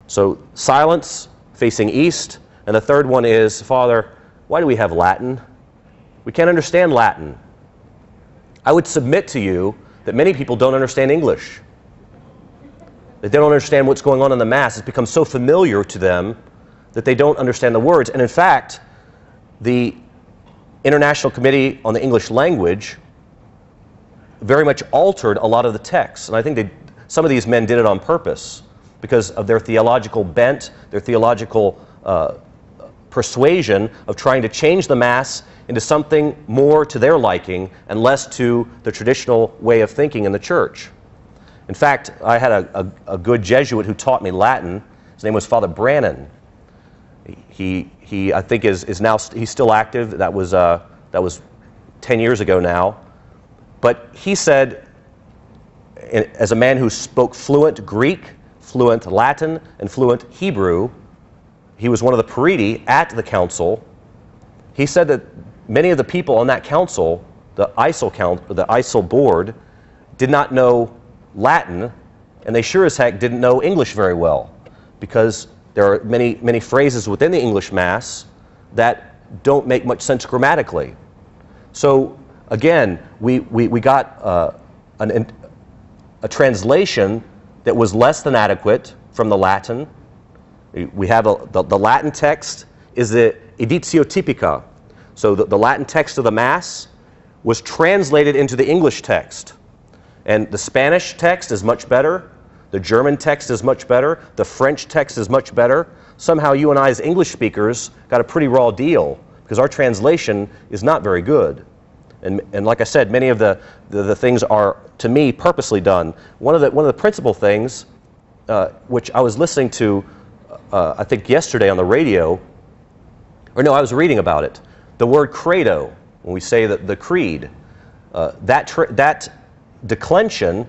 So silence, facing east. And the third one is, Father, why do we have Latin? We can't understand Latin. I would submit to you that many people don't understand English. That they don't understand what's going on in the Mass. It's become so familiar to them that they don't understand the words. And in fact, the International Committee on the English Language very much altered a lot of the texts. And I think some of these men did it on purpose because of their theological bent, their theological persuasion of trying to change the Mass into something more to their liking and less to the traditional way of thinking in the Church. In fact, I had a good Jesuit who taught me Latin. His name was Father Brannan. He I think is now, he's still active. That was 10 years ago now. But he said, as a man who spoke fluent Greek, fluent Latin, and fluent Hebrew, he was one of the Pariti at the council. He said that many of the people on that council, the ISIL board, did not know Latin, and they sure as heck didn't know English very well, because there are many phrases within the English Mass that don't make much sense grammatically. So again, we got a translation that was less than adequate from the Latin. We have the Latin text is the editio typica. So the Latin text of the Mass was translated into the English text. And the Spanish text is much better. The German text is much better. The French text is much better. Somehow you and I as English speakers got a pretty raw deal because our translation is not very good. And like I said, many of the things are, to me, purposely done. One of the principal things, which I was listening to, I think yesterday on the radio, or no, I was reading about it. The word credo, when we say the creed, that declension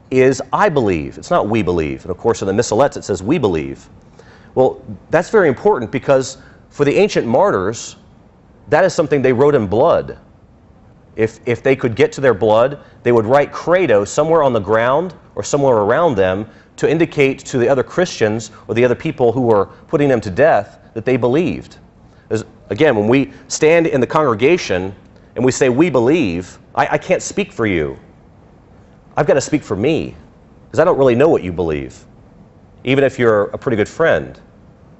is I believe. It's not we believe. And of course in the missalettes it says we believe. Well, that's very important because for the ancient martyrs, that is something they wrote in blood. If they could get to their blood, they would write credo somewhere on the ground or somewhere around them to indicate to the other Christians or the other people who were putting them to death that they believed. Again, when we stand in the congregation and we say we believe, I can't speak for you. I've got to speak for me because I don't really know what you believe. Even if you're a pretty good friend,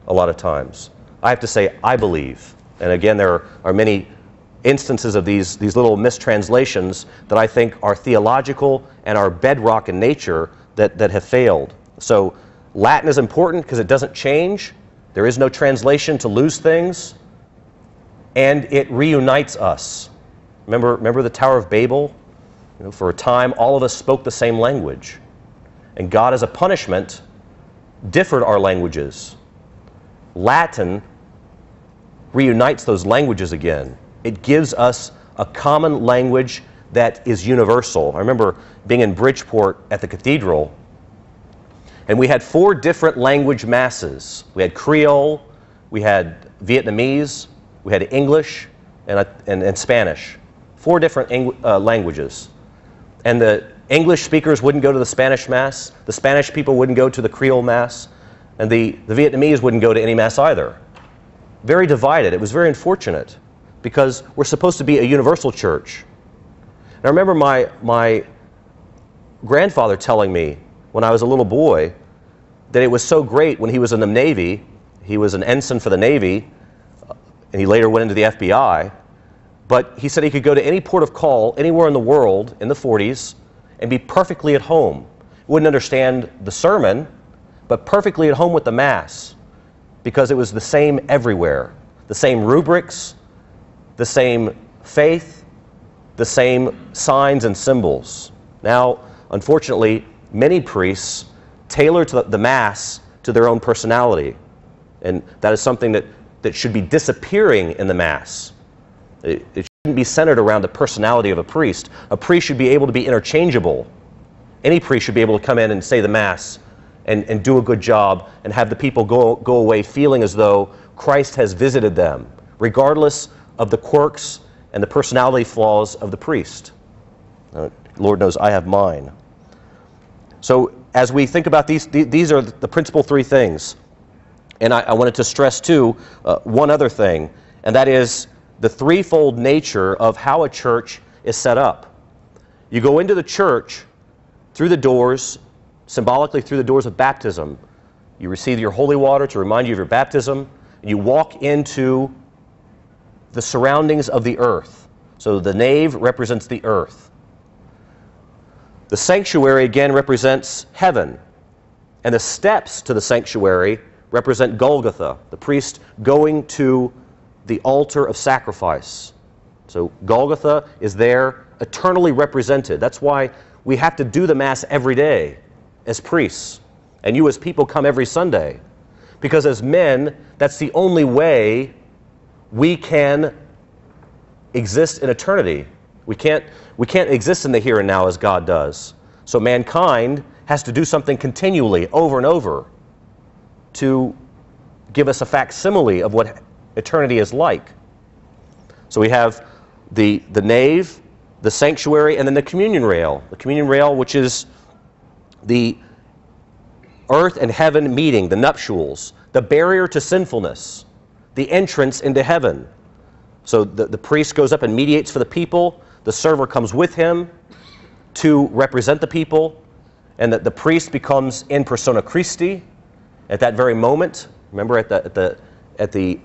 a lot of times. I have to say, I believe. And again, there are many instances of these little mistranslations that I think are theological and are bedrock in nature that have failed. So Latin is important because it doesn't change. There is no translation to lose things. And it reunites us. Remember the Tower of Babel? You know, for a time, all of us spoke the same language. And God, as a punishment, differed our languages. Latin reunites those languages again. It gives us a common language that is universal. I remember being in Bridgeport at the cathedral, and we had 4 different language masses. We had Creole, we had Vietnamese, we had English, and Spanish. 4 different languages. And the English speakers wouldn't go to the Spanish Mass, the Spanish people wouldn't go to the Creole Mass, and the Vietnamese wouldn't go to any Mass either. Very divided. It was very unfortunate because we're supposed to be a universal church. And I remember my grandfather telling me when I was a little boy that it was so great when he was in the Navy. He was an ensign for the Navy, and he later went into the FBI. But he said he could go to any port of call anywhere in the world in the 40s and be perfectly at home. Wouldn't understand the sermon, but perfectly at home with the Mass because it was the same everywhere. The same rubrics, the same faith, the same signs and symbols. Now, unfortunately, many priests tailor the Mass to their own personality. And that is something that should be disappearing in the Mass. It shouldn't be centered around the personality of a priest. A priest should be able to be interchangeable. Any priest should be able to come in and say the Mass and do a good job and have the people go away feeling as though Christ has visited them, regardless of the quirks and the personality flaws of the priest. Lord knows I have mine. So as we think about these are the principal three things. And I wanted to stress, too, one other thing, and that is the threefold nature of how a church is set up. You go into the church through the doors, symbolically through the doors of baptism. You receive your holy water to remind you of your baptism, and you walk into the surroundings of the earth. So the nave represents the earth. The sanctuary, again, represents heaven. And the steps to the sanctuary represent Golgotha, the priest going to the altar of sacrifice. So Golgotha is there eternally represented. That's why we have to do the Mass every day as priests. And you as people come every Sunday. Because as men, that's the only way we can exist in eternity. We can't exist in the here and now as God does. So mankind has to do something continually, over and over, to give us a facsimile of what eternity is like. So we have the nave, the sanctuary, and then the communion rail. The communion rail, which is the earth and heaven meeting, the nuptials, the barrier to sinfulness, the entrance into heaven. So the priest goes up and mediates for the people. The server comes with him to represent the people, and that the priest becomes in persona Christi at that very moment. Remember, at the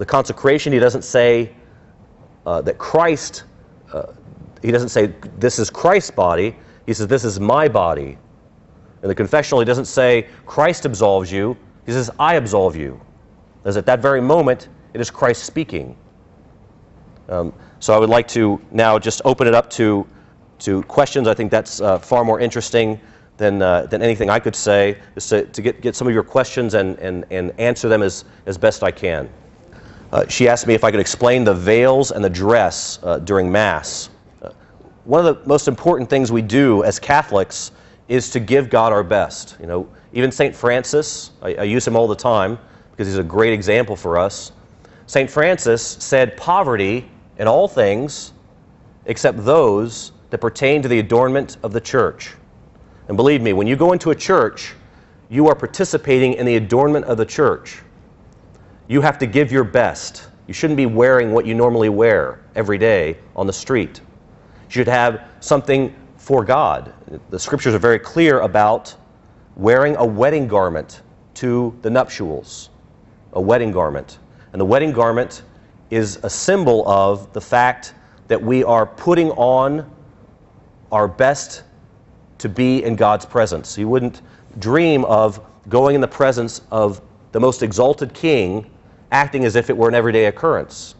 consecration, he doesn't say that Christ. He doesn't say this is Christ's body. He says this is my body. In the confessional, he doesn't say Christ absolves you. He says I absolve you. As at that very moment, it is Christ speaking. So I would like to now just open it up to questions. I think that's far more interesting than anything I could say, is to get some of your questions and answer them as best I can. She asked me if I could explain the veils and the dress during Mass. One of the most important things we do as Catholics is to give God our best. You know, even St. Francis, I use him all the time because he's a great example for us. St. Francis said poverty in all things except those that pertain to the adornment of the church. And believe me, when you go into a church, you are participating in the adornment of the church. You have to give your best. You shouldn't be wearing what you normally wear every day on the street. You should have something for God. The scriptures are very clear about wearing a wedding garment to the nuptials. A wedding garment. And the wedding garment is a symbol of the fact that we are putting on our best to be in God's presence. You wouldn't dream of going in the presence of the most exalted king acting as if it were an everyday occurrence.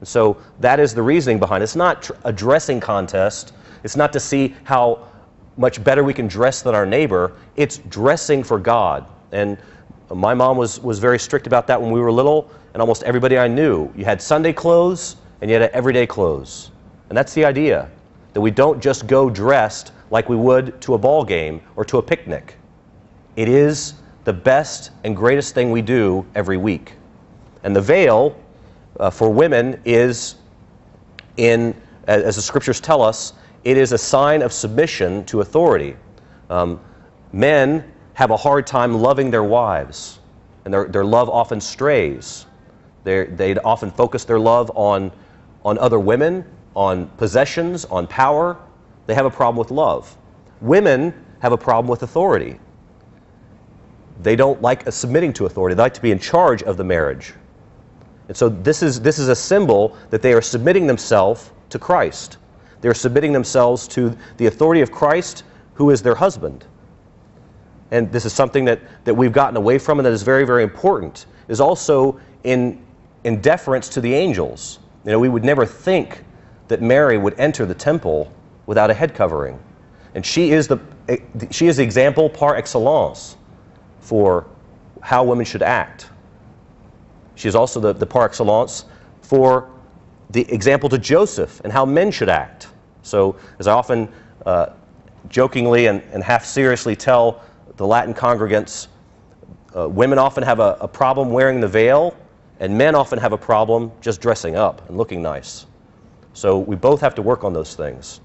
And so that is the reasoning behind it. It's not a dressing contest. It's not to see how much better we can dress than our neighbor. It's dressing for God. And my mom was very strict about that when we were little, and almost everybody I knew. You had Sunday clothes, and you had everyday clothes. And that's the idea, that we don't just go dressed like we would to a ball game or to a picnic. It is the best and greatest thing we do every week. And the veil for women is, as the scriptures tell us, it is a sign of submission to authority. Men have a hard time loving their wives, and their love often strays. They often focus their love on other women, on possessions, on power. They have a problem with love. Women have a problem with authority. They don't like submitting to authority. They like to be in charge of the marriage. And so this is a symbol that they are submitting themselves to Christ. They're submitting themselves to the authority of Christ, who is their husband. And this is something that we've gotten away from, and that is very, very important. It is also in deference to the angels. You know, we would never think that Mary would enter the temple without a head covering. And she is the example par excellence for how women should act. She is also the par excellence for the example to Joseph and how men should act. So, as I often jokingly and half seriously tell the Latin congregants, women often have a problem wearing the veil, and men often have a problem just dressing up and looking nice. So we both have to work on those things.